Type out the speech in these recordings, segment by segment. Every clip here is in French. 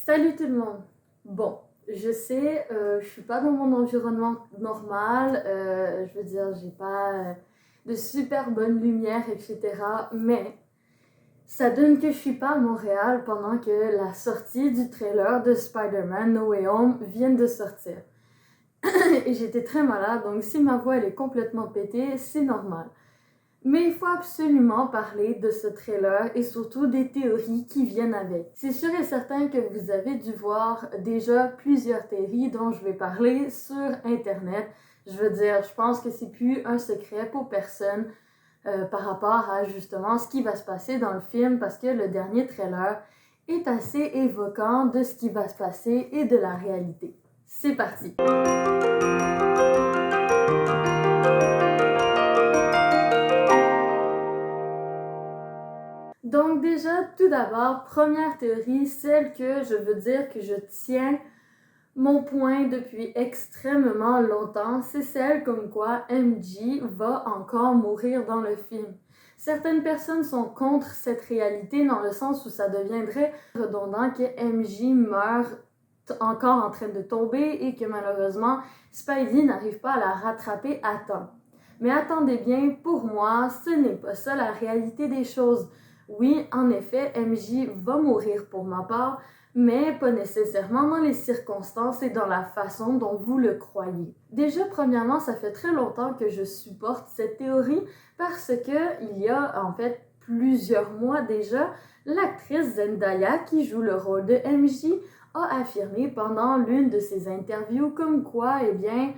Salut tout le monde! Bon, je sais, je suis pas dans mon environnement normal, je veux dire, j'ai pas de super bonne lumière, etc. Mais ça donne que je suis pas à Montréal pendant que la sortie du trailer de Spider-Man No Way Home vient de sortir. Et j'étais très malade, donc si ma voix elle est complètement pétée, c'est normal. Mais il faut absolument parler de ce trailer et surtout des théories qui viennent avec. C'est sûr et certain que vous avez dû voir déjà plusieurs théories dont je vais parler sur Internet. Je veux dire, je pense que c'est plus un secret pour personne par rapport à justement ce qui va se passer dans le film parce que le dernier trailer est assez évoquant de ce qui va se passer et de la réalité. C'est parti! Donc déjà, tout d'abord, première théorie, celle que je veux dire que je tiens mon point depuis extrêmement longtemps, c'est celle comme quoi MJ va encore mourir dans le film. Certaines personnes sont contre cette réalité dans le sens où ça deviendrait redondant que MJ meurt encore en train de tomber et que malheureusement Spidey n'arrive pas à la rattraper à temps. Mais attendez bien, pour moi, ce n'est pas ça la réalité des choses. Oui, en effet, MJ va mourir pour ma part, mais pas nécessairement dans les circonstances et dans la façon dont vous le croyez. Déjà, premièrement, ça fait très longtemps que je supporte cette théorie parce que il y a en fait plusieurs mois déjà, l'actrice Zendaya qui joue le rôle de MJ a affirmé pendant l'une de ses interviews comme quoi, eh bien,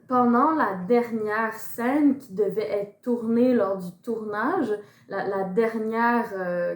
pendant la dernière scène qui devait être tournée lors du tournage, la dernière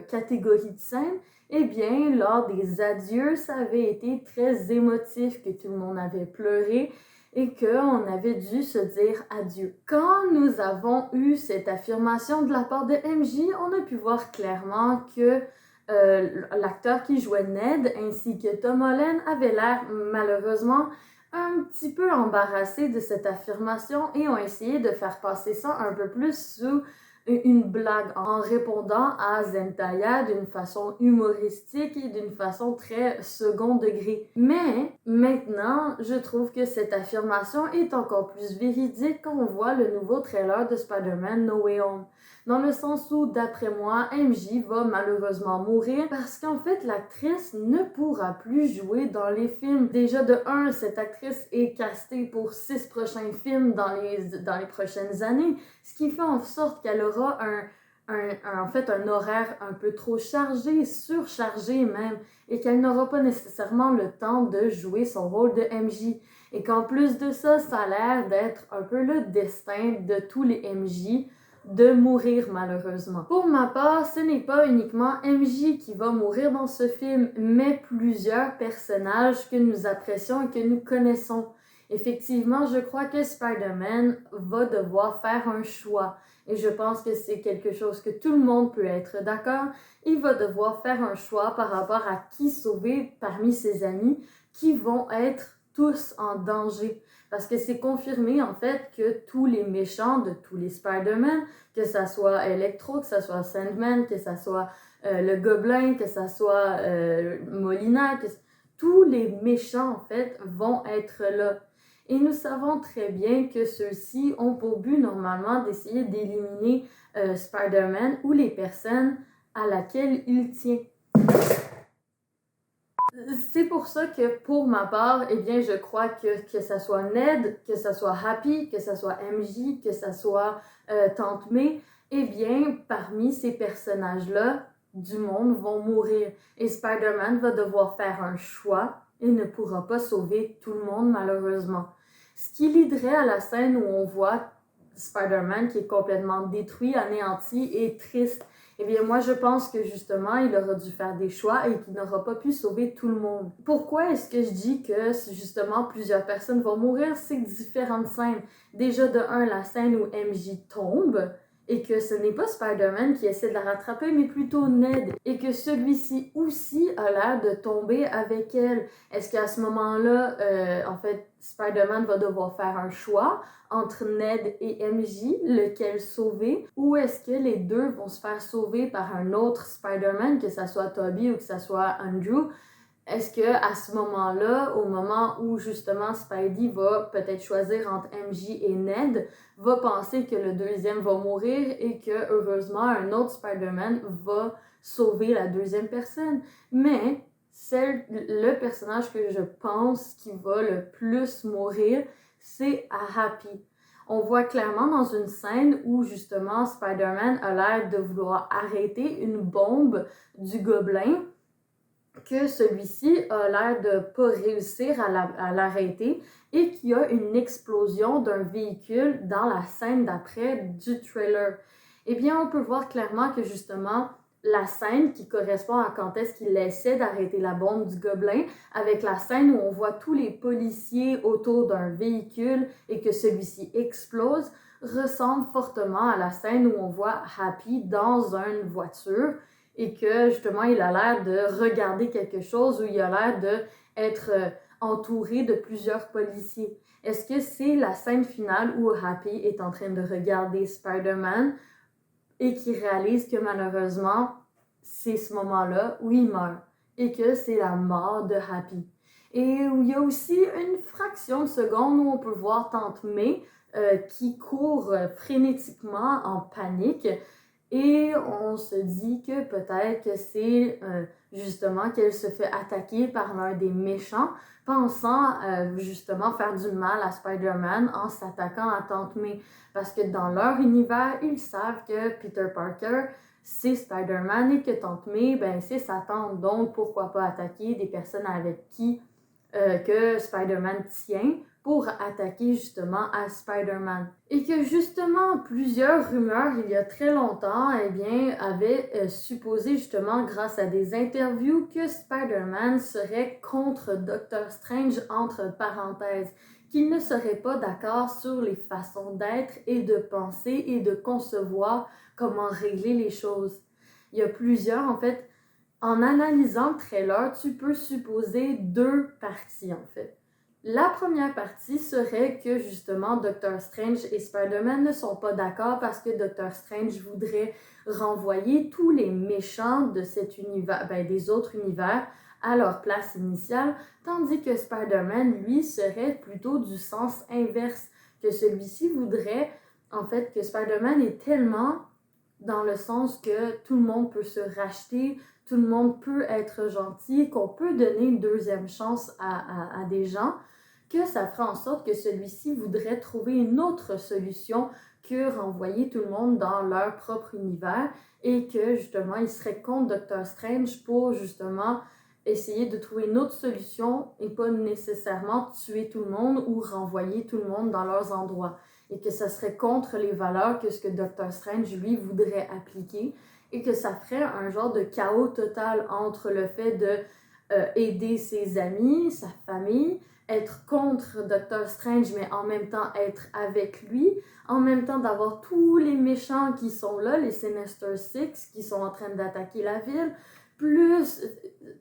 catégorie de scène, eh bien, lors des adieux, ça avait été très émotif, que tout le monde avait pleuré et qu'on avait dû se dire adieu. Quand nous avons eu cette affirmation de la part de MJ, on a pu voir clairement que l'acteur qui jouait Ned ainsi que Tom Holland avait l'air malheureusement un petit peu embarrassés de cette affirmation et ont essayé de faire passer ça un peu plus sous une blague en répondant à Zendaya d'une façon humoristique et d'une façon très second degré. Mais maintenant, je trouve que cette affirmation est encore plus véridique quand on voit le nouveau trailer de Spider-Man No Way Home. Dans le sens où, d'après moi, MJ va malheureusement mourir parce qu'en fait, l'actrice ne pourra plus jouer dans les films. Déjà de 1, cette actrice est castée pour 6 prochains films dans les prochaines années, ce qui fait en sorte qu'elle aura en fait un horaire un peu trop chargé, surchargé même, et qu'elle n'aura pas nécessairement le temps de jouer son rôle de MJ. Et qu'en plus de ça, ça a l'air d'être un peu le destin de tous les MJ de mourir malheureusement. Pour ma part, ce n'est pas uniquement MJ qui va mourir dans ce film, mais plusieurs personnages que nous apprécions et que nous connaissons. Effectivement, je crois que Spider-Man va devoir faire un choix. Et je pense que c'est quelque chose que tout le monde peut être d'accord. Il va devoir faire un choix par rapport à qui sauver parmi ses amis qui vont être tous en danger. Parce que c'est confirmé en fait que tous les méchants de tous les Spider-Man, que ça soit Electro, que ça soit Sandman, que ça soit le Gobelin, que ça soit Molina, tous les méchants en fait vont être là. Et nous savons très bien que ceux-ci ont pour but normalement d'essayer d'éliminer Spider-Man ou les personnes à laquelle il tient. C'est pour ça que pour ma part, eh bien, je crois que ça soit Ned, que ça soit Happy, que ça soit MJ, que ça soit Tante May, eh bien, parmi ces personnages-là, du monde vont mourir. Et Spider-Man va devoir faire un choix et ne pourra pas sauver tout le monde, malheureusement. Ce qui liderait à la scène où on voit Spider-Man qui est complètement détruit, anéanti et triste. Eh bien, moi, je pense que justement, il aura dû faire des choix et qu'il n'aura pas pu sauver tout le monde. Pourquoi est-ce que je dis que justement plusieurs personnes vont mourir? C'est différentes scènes. Déjà, de 1, la scène où MJ tombe et que ce n'est pas Spider-Man qui essaie de la rattraper, mais plutôt Ned. Et que celui-ci aussi a l'air de tomber avec elle. Est-ce qu'à ce moment-là, en fait, Spider-Man va devoir faire un choix entre Ned et MJ, lequel sauver, ou est-ce que les deux vont se faire sauver par un autre Spider-Man, que ça soit Tobey ou que ça soit Andrew, est-ce que à ce moment-là, au moment où justement Spidey va peut-être choisir entre MJ et Ned, va penser que le deuxième va mourir et que heureusement un autre Spider-Man va sauver la deuxième personne. Mais le personnage que je pense qui va le plus mourir, c'est à Happy. On voit clairement dans une scène où justement Spider-Man a l'air de vouloir arrêter une bombe du gobelin, que celui-ci a l'air de pas réussir à l'arrêter et qu'il y a une explosion d'un véhicule dans la scène d'après du trailer. Eh bien, on peut voir clairement que justement, la scène qui correspond à quand est-ce qu'il essaie d'arrêter la bombe du gobelin, avec la scène où on voit tous les policiers autour d'un véhicule et que celui-ci explose, ressemble fortement à la scène où on voit Happy dans une voiture et que justement il a l'air de regarder quelque chose, ou il a l'air d'être entouré de plusieurs policiers. Est-ce que c'est la scène finale où Happy est en train de regarder Spider-Man et qui réalise que malheureusement c'est ce moment-là où il meurt et que c'est la mort de Happy? Et où il y a aussi une fraction de seconde où on peut voir Tante May qui court frénétiquement en panique. Et on se dit que peut-être que c'est justement qu'elle se fait attaquer par l'un des méchants, pensant justement faire du mal à Spider-Man en s'attaquant à Tante May. Parce que dans leur univers, ils savent que Peter Parker, c'est Spider-Man et que Tante May, ben, c'est sa tante. Donc, pourquoi pas attaquer des personnes avec qui que Spider-Man tient pour attaquer justement à Spider-Man. Et que justement, plusieurs rumeurs il y a très longtemps, eh bien, avaient supposé justement, grâce à des interviews, que Spider-Man serait contre Doctor Strange, entre parenthèses, qu'il ne serait pas d'accord sur les façons d'être et de penser et de concevoir comment régler les choses. Il y a plusieurs, en fait, en analysant le trailer, tu peux supposer deux parties, en fait. La première partie serait que justement Doctor Strange et Spider-Man ne sont pas d'accord parce que Doctor Strange voudrait renvoyer tous les méchants de cet univers, ben, des autres univers à leur place initiale, tandis que Spider-Man, lui, serait plutôt du sens inverse, que celui-ci voudrait en fait que Spider-Man est tellement dans le sens que tout le monde peut se racheter, tout le monde peut être gentil, qu'on peut donner une deuxième chance à des gens, que ça fera en sorte que celui-ci voudrait trouver une autre solution que renvoyer tout le monde dans leur propre univers et que justement il serait contre Doctor Strange pour justement essayer de trouver une autre solution et pas nécessairement tuer tout le monde ou renvoyer tout le monde dans leurs endroits, et que ça serait contre les valeurs que ce que Doctor Strange lui voudrait appliquer, et que ça ferait un genre de chaos total entre le fait de aider ses amis, sa famille, être contre Doctor Strange, mais en même temps être avec lui, en même temps d'avoir tous les méchants qui sont là, les Sinister Six, qui sont en train d'attaquer la ville, plus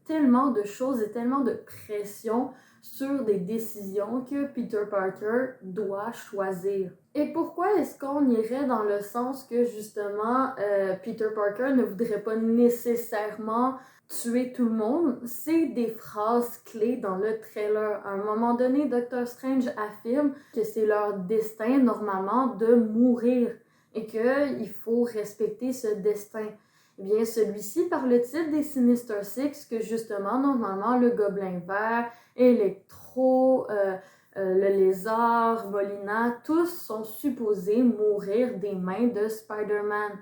tellement de choses et tellement de pression sur des décisions que Peter Parker doit choisir. Et pourquoi est-ce qu'on irait dans le sens que justement Peter Parker ne voudrait pas nécessairement tuer tout le monde? C'est des phrases clés dans le trailer. À un moment donné, Doctor Strange affirme que c'est leur destin normalement de mourir et qu'il faut respecter ce destin. Eh bien, celui-ci parle-t-il des Sinister Six, que justement, normalement, le Gobelin Vert, Electro, le Lézard, Molina, tous sont supposés mourir des mains de Spider-Man.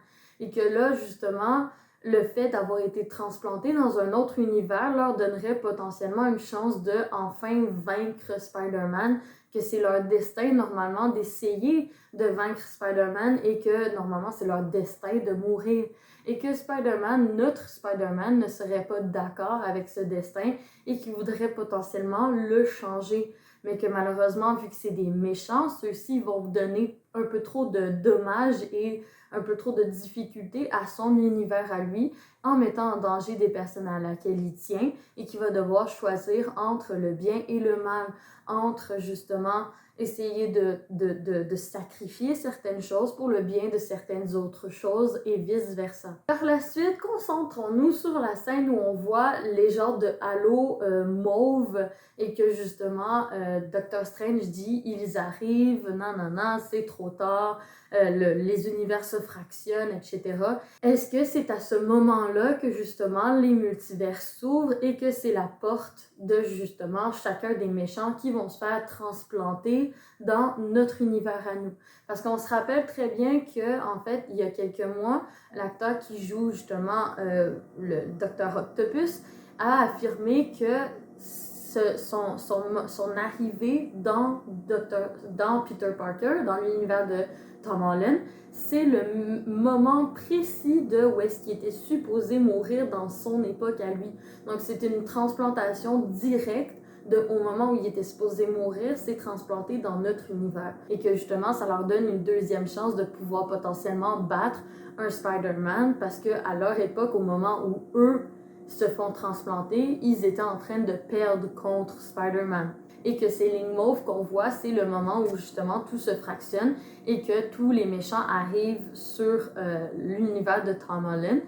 Et que là, justement, le fait d'avoir été transplanté dans un autre univers leur donnerait potentiellement une chance de enfin vaincre Spider-Man, que c'est leur destin normalement d'essayer de vaincre Spider-Man et que normalement c'est leur destin de mourir. Et que Spider-Man, notre Spider-Man, ne serait pas d'accord avec ce destin et qu'il voudrait potentiellement le changer. Mais que malheureusement, vu que c'est des méchants, ceux-ci vont donner un peu trop de dommages et un peu trop de difficultés à son univers à lui, en mettant en danger des personnes à laquelle il tient et qui va devoir choisir entre le bien et le mal, entre justement essayer de sacrifier certaines choses pour le bien de certaines autres choses et vice-versa. Par la suite, concentrons-nous sur la scène où on voit les genres de halo mauve et que justement Doctor Strange dit « ils arrivent, nanana, c'est trop tard, les univers se fractionnent, etc. » Est-ce que c'est à ce moment-là que justement les multivers s'ouvrent et que c'est la porte de justement chacun des méchants qui vont se faire transplanter dans notre univers à nous? Parce qu'on se rappelle très bien que en fait, il y a quelques mois, l'acteur qui joue justement le Dr. Octopus a affirmé que son arrivée dans Peter Parker, dans l'univers de Tom Holland, c'est le moment précis de où est-ce qu'il était supposé mourir dans son époque à lui. Donc c'est une transplantation directe au moment où il était supposé mourir, c'est transplanté dans notre univers. Et que justement, ça leur donne une deuxième chance de pouvoir potentiellement battre un Spider-Man parce qu'à leur époque, au moment où eux se font transplanter, ils étaient en train de perdre contre Spider-Man. Et que ces lignes mauves qu'on voit, c'est le moment où justement tout se fractionne et que tous les méchants arrivent sur l'univers de Tom Holland.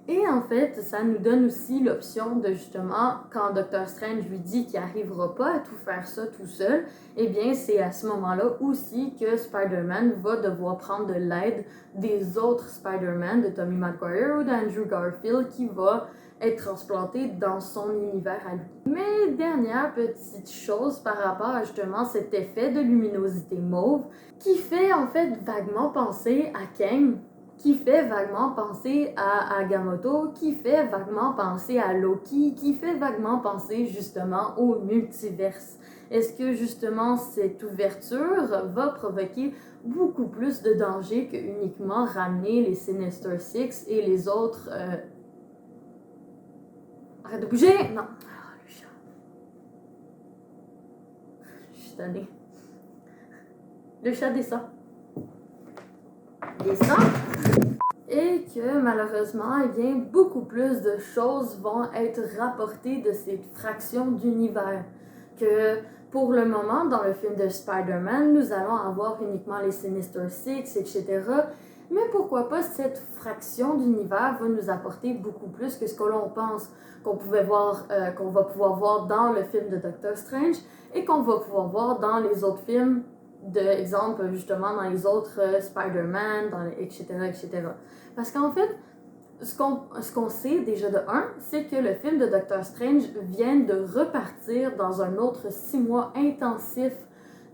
Et en fait, ça nous donne aussi l'option de justement, quand Doctor Strange lui dit qu'il n'arrivera pas à tout faire ça tout seul, eh bien c'est à ce moment-là aussi que Spider-Man va devoir prendre de l'aide des autres Spider-Man, de Tobey Maguire ou d'Andrew Garfield, qui va être transplanté dans son univers à lui. Mais dernière petite chose par rapport à justement cet effet de luminosité mauve, qui fait en fait vaguement penser à Kang, qui fait vaguement penser à Agamotto, qui fait vaguement penser à Loki, qui fait vaguement penser justement au multiverse. Est-ce que justement cette ouverture va provoquer beaucoup plus de danger que uniquement ramener les Sinister Six et les autres... Arrête de bouger! Non! Oh, le chat. Je suis tannée. Le chat descend. Descend! Et que malheureusement, eh bien, beaucoup plus de choses vont être rapportées de cette fraction d'univers. Que pour le moment, dans le film de Spider-Man, nous allons avoir uniquement les Sinister Six, etc. Mais pourquoi pas cette fraction d'univers va nous apporter beaucoup plus que ce que l'on pense qu'on va pouvoir voir dans le film de Doctor Strange et qu'on va pouvoir voir dans les autres films exemple justement dans les autres Spider-Man, etc., etc. Parce qu'en fait, ce qu'on sait déjà de un, c'est que le film de Doctor Strange vient de repartir dans un autre 6 mois intensif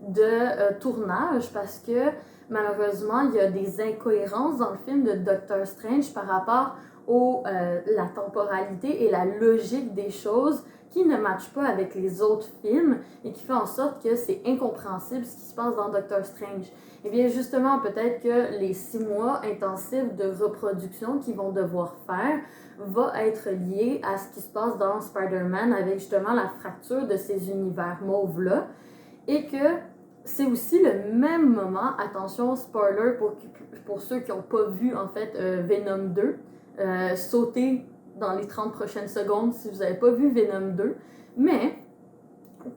de tournage parce que malheureusement, il y a des incohérences dans le film de Doctor Strange par rapport la temporalité et la logique des choses qui ne matchent pas avec les autres films et qui fait en sorte que c'est incompréhensible ce qui se passe dans Doctor Strange. Et bien justement, peut-être que les 6 mois intensifs de reproduction qu'ils vont devoir faire va être lié à ce qui se passe dans Spider-Man avec justement la fracture de ces univers mauves-là et que c'est aussi le même moment, attention, spoiler pour ceux qui n'ont pas vu en fait Venom 2, sautez dans les 30 prochaines secondes si vous n'avez pas vu Venom 2, mais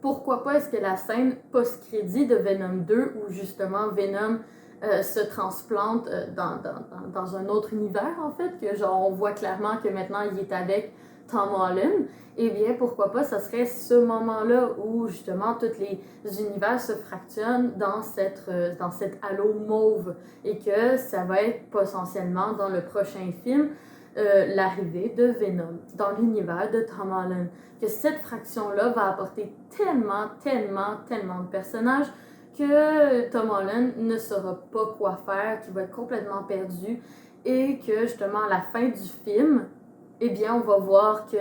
pourquoi pas est-ce que la scène post-crédit de Venom 2 où justement Venom se transplante dans un autre univers en fait, que genre on voit clairement que maintenant il est avec Tom Holland, eh bien pourquoi pas ça serait ce moment-là où justement tous les univers se fractionnent dans cette halo mauve et que ça va être potentiellement dans le prochain film l'arrivée de Venom dans l'univers de Tom Holland. Que cette fraction-là va apporter tellement de personnages que Tom Holland ne saura pas quoi faire, qu'il va être complètement perdu et que justement à la fin du film, eh bien on va voir que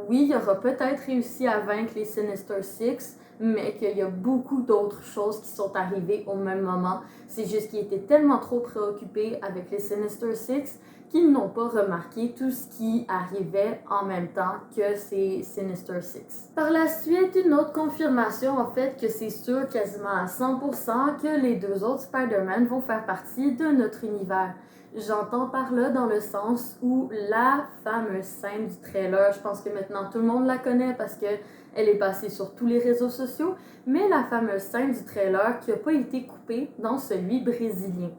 oui, il aura peut-être réussi à vaincre les Sinister Six, mais qu'il y a beaucoup d'autres choses qui sont arrivées au même moment. C'est juste qu'il était tellement trop préoccupé avec les Sinister Six qu'ils n'ont pas remarqué tout ce qui arrivait en même temps que ces Sinister Six. Par la suite, une autre confirmation en fait que c'est sûr quasiment à 100% que les deux autres Spider-Man vont faire partie de notre univers. J'entends par là dans le sens où la fameuse scène du trailer, je pense que maintenant tout le monde la connaît parce que elle est passée sur tous les réseaux sociaux, mais la fameuse scène du trailer qui n'a pas été coupée dans celui brésilien.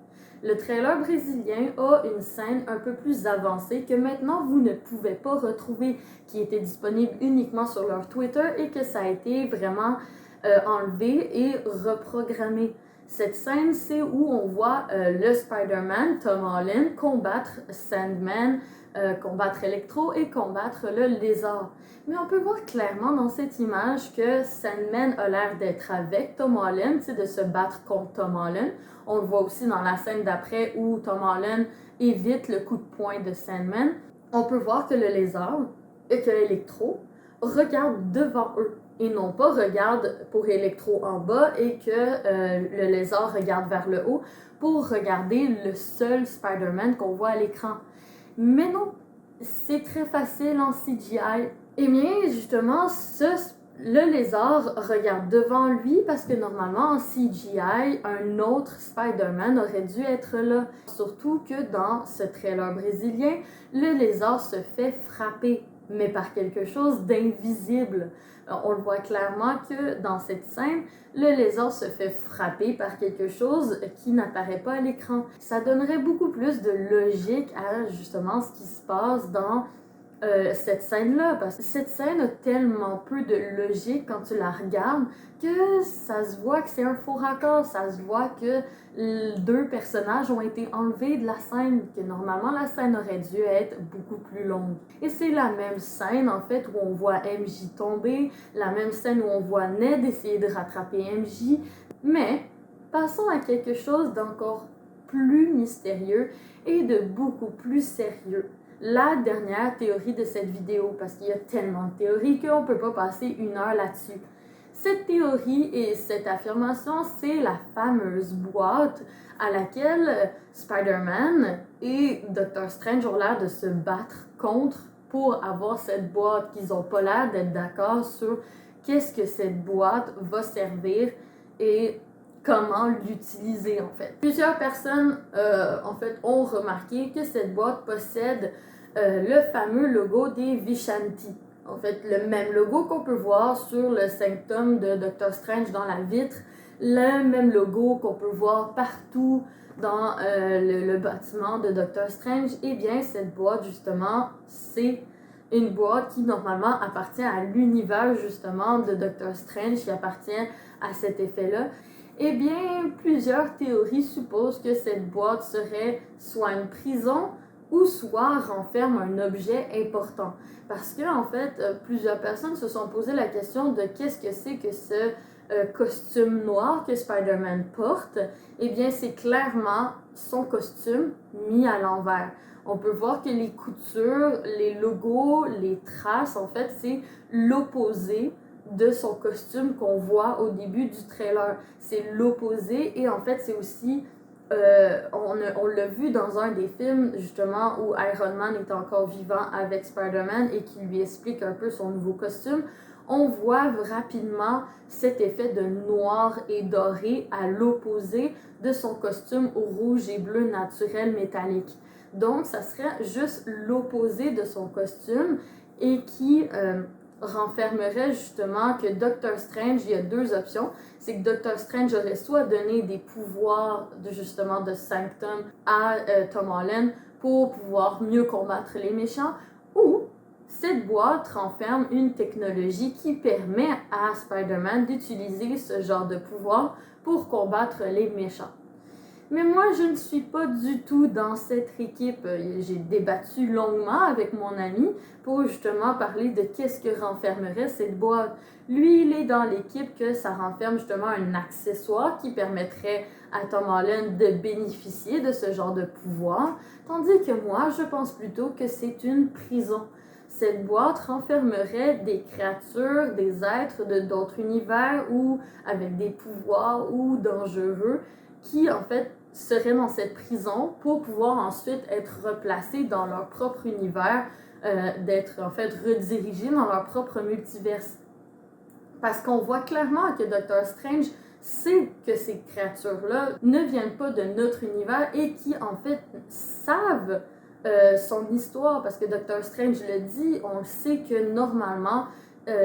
Le trailer brésilien a une scène un peu plus avancée que maintenant vous ne pouvez pas retrouver, qui était disponible uniquement sur leur Twitter et que ça a été vraiment enlevé et reprogrammé. Cette scène, c'est où on voit le Spider-Man, Tom Holland, combattre Sandman, combattre Electro et combattre le lézard. Mais on peut voir clairement dans cette image que Sandman a l'air d'être avec Tom Holland, de se battre contre Tom Holland. On le voit aussi dans la scène d'après où Tom Holland évite le coup de poing de Sandman. On peut voir que le lézard et que Electro regardent devant eux et non pas regarde pour Electro en bas et que le lézard regarde vers le haut pour regarder le seul Spider-Man qu'on voit à l'écran. Mais non, c'est très facile en CGI. Eh bien, justement, le lézard regarde devant lui parce que normalement en CGI, un autre Spider-Man aurait dû être là. Surtout que dans ce trailer brésilien, le lézard se fait frapper, mais par quelque chose d'invisible. On le voit clairement que dans cette scène, le lézard se fait frapper par quelque chose qui n'apparaît pas à l'écran. Ça donnerait beaucoup plus de logique à justement ce qui se passe dans cette scène-là, parce que cette scène a tellement peu de logique quand tu la regardes que ça se voit que c'est un faux raccord, ça se voit que deux personnages ont été enlevés de la scène, que normalement la scène aurait dû être beaucoup plus longue. Et c'est la même scène en fait où on voit MJ tomber, la même scène où on voit Ned essayer de rattraper MJ, mais passons à quelque chose d'encore plus mystérieux et de beaucoup plus sérieux. La dernière théorie de cette vidéo, parce qu'il y a tellement de théories qu'on ne peut pas passer une heure là-dessus. Cette théorie et cette affirmation, c'est la fameuse boîte à laquelle Spider-Man et Doctor Strange ont l'air de se battre contre pour avoir cette boîte, qu'ils n'ont pas l'air d'être d'accord sur qu'est-ce que cette boîte va servir et comment l'utiliser en fait. Plusieurs personnes en fait ont remarqué que cette boîte possède le fameux logo des Vishanti. En fait, le même logo qu'on peut voir sur le symptôme de Doctor Strange dans la vitre, le même logo qu'on peut voir partout dans le bâtiment de Doctor Strange. Eh bien, cette boîte, justement, c'est une boîte qui, normalement, appartient à l'univers, justement, de Doctor Strange, qui appartient à cet effet-là. Eh bien, plusieurs théories supposent que cette boîte serait soit une prison ou soit renferme un objet important. Parce que, en fait, plusieurs personnes se sont posé la question de qu'est-ce que c'est que ce costume noir que Spider-Man porte. Eh bien, c'est clairement son costume mis à l'envers. On peut voir que les coutures, les logos, les traces, en fait, c'est l'opposé de son costume qu'on voit au début du trailer. C'est l'opposé et en fait c'est aussi, on l'a vu dans un des films justement où Iron Man est encore vivant avec Spider-Man et qui lui explique un peu son nouveau costume. On voit rapidement cet effet de noir et doré à l'opposé de son costume rouge et bleu naturel métallique. Donc ça serait juste l'opposé de son costume et qui renfermerait justement que Doctor Strange, il y a deux options. C'est que Doctor Strange aurait soit donné des pouvoirs de Sanctum à Tom Holland pour pouvoir mieux combattre les méchants, ou cette boîte renferme une technologie qui permet à Spider-Man d'utiliser ce genre de pouvoir pour combattre les méchants. Mais moi, je ne suis pas du tout dans cette équipe. J'ai débattu longuement avec mon ami pour justement parler de qu'est-ce que renfermerait cette boîte. Lui, il est dans l'équipe que ça renferme justement un accessoire qui permettrait à Tom Holland de bénéficier de ce genre de pouvoir, tandis que moi, je pense plutôt que c'est une prison. Cette boîte renfermerait des créatures, des êtres de d'autres univers ou avec des pouvoirs ou dangereux qui en fait seraient dans cette prison pour pouvoir ensuite être replacés dans leur propre univers, d'être en fait redirigés dans leur propre multiverse. Parce qu'on voit clairement que Doctor Strange c'est que ces créatures-là ne viennent pas de notre univers et qui, en fait, savent son histoire. Parce que Doctor Strange le dit, on le sait que normalement,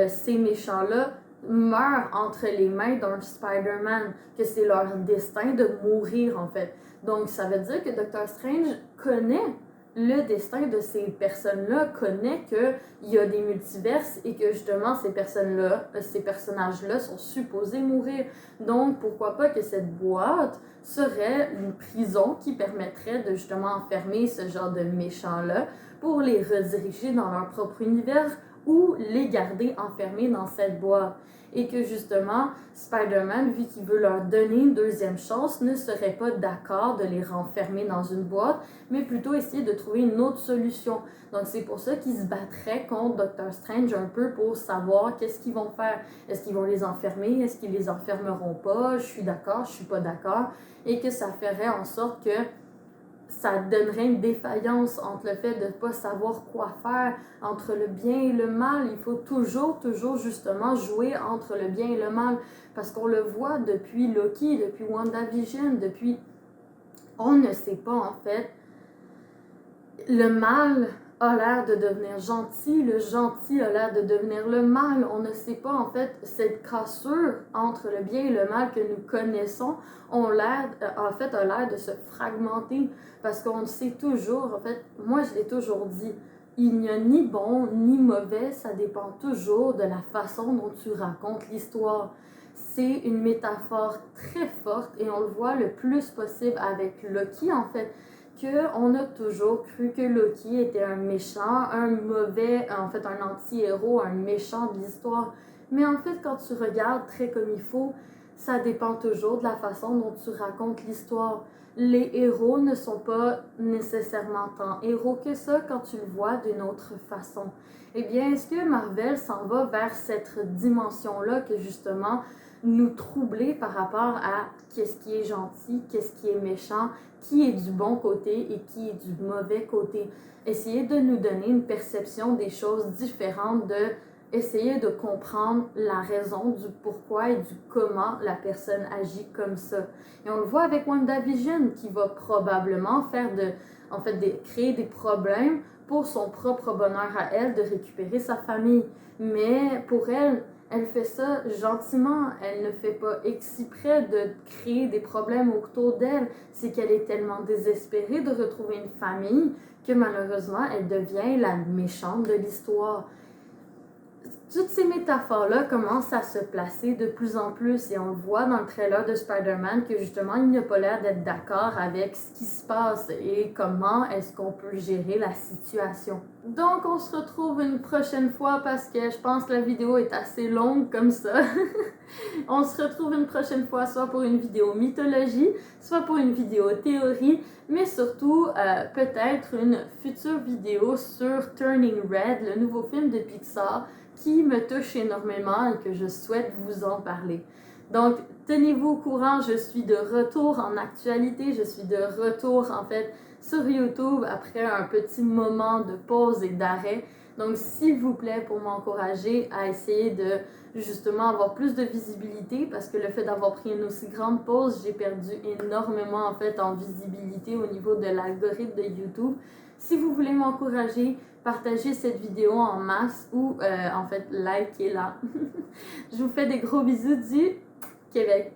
ces méchants-là meurent entre les mains d'un Spider-Man, que c'est leur destin de mourir, en fait. Donc, ça veut dire que Doctor Strange connaît le destin de ces personnes-là, connaît qu'il y a des multiverses et que justement ces personnes-là, ces personnages-là sont supposés mourir. Donc pourquoi pas que cette boîte serait une prison qui permettrait de justement enfermer ce genre de méchants-là pour les rediriger dans leur propre univers ou les garder enfermés dans cette boîte. Et que justement, Spider-Man, vu qu'il veut leur donner une deuxième chance, ne serait pas d'accord de les renfermer dans une boîte, mais plutôt essayer de trouver une autre solution. Donc c'est pour ça qu'ils se battraient contre Doctor Strange un peu pour savoir qu'est-ce qu'ils vont faire. Est-ce qu'ils vont les enfermer? Est-ce qu'ils les enfermeront pas? Je suis d'accord, je suis pas d'accord. Et que ça ferait en sorte que ça donnerait une défaillance entre le fait de ne pas savoir quoi faire, entre le bien et le mal. Il faut toujours justement jouer entre le bien et le mal. Parce qu'on le voit depuis Loki, depuis WandaVision, depuis... On ne sait pas en fait. Le mal a l'air de devenir gentil, le gentil a l'air de devenir le mal. On ne sait pas en fait cette cassure entre le bien et le mal que nous connaissons a l'air de se fragmenter parce qu'on sait toujours, en fait, moi je l'ai toujours dit, il n'y a ni bon ni mauvais, ça dépend toujours de la façon dont tu racontes l'histoire. C'est une métaphore très forte et on le voit le plus possible avec Loki en fait. On a toujours cru que Loki était un méchant, un mauvais, en fait un anti-héros, un méchant de l'histoire. Mais en fait, quand tu regardes très comme il faut, ça dépend toujours de la façon dont tu racontes l'histoire. Les héros ne sont pas nécessairement tant héros que ça quand tu le vois d'une autre façon. Eh bien, est-ce que Marvel s'en va vers cette dimension-là que justement nous troubler par rapport à qu'est-ce qui est gentil, qu'est-ce qui est méchant, qui est du bon côté et qui est du mauvais côté. Essayer de nous donner une perception des choses différentes, de essayer de comprendre la raison du pourquoi et du comment la personne agit comme ça. Et on le voit avec WandaVision qui va probablement créer des problèmes pour son propre bonheur à elle de récupérer sa famille. Mais pour elle, elle fait ça gentiment, elle ne fait pas exprès de créer des problèmes autour d'elle. C'est qu'elle est tellement désespérée de retrouver une famille que malheureusement, elle devient la méchante de l'histoire. Toutes ces métaphores-là commencent à se placer de plus en plus et on le voit dans le trailer de Spider-Man que justement, il n'a pas l'air d'être d'accord avec ce qui se passe et comment est-ce qu'on peut gérer la situation. Donc, on se retrouve une prochaine fois parce que je pense que la vidéo est assez longue comme ça. On se retrouve une prochaine fois, soit pour une vidéo mythologie, soit pour une vidéo théorie, mais surtout peut-être une future vidéo sur Turning Red, le nouveau film de Pixar, qui me touche énormément et que je souhaite vous en parler. Donc, tenez-vous au courant, je suis de retour en actualité, je suis de retour en fait sur YouTube après un petit moment de pause et d'arrêt. Donc, s'il vous plaît, pour m'encourager à essayer de justement avoir plus de visibilité, parce que le fait d'avoir pris une aussi grande pause, j'ai perdu énormément en fait en visibilité au niveau de l'algorithme de YouTube. Si vous voulez m'encourager, partagez cette vidéo en masse ou en fait likez-la. Je vous fais des gros bisous du Québec.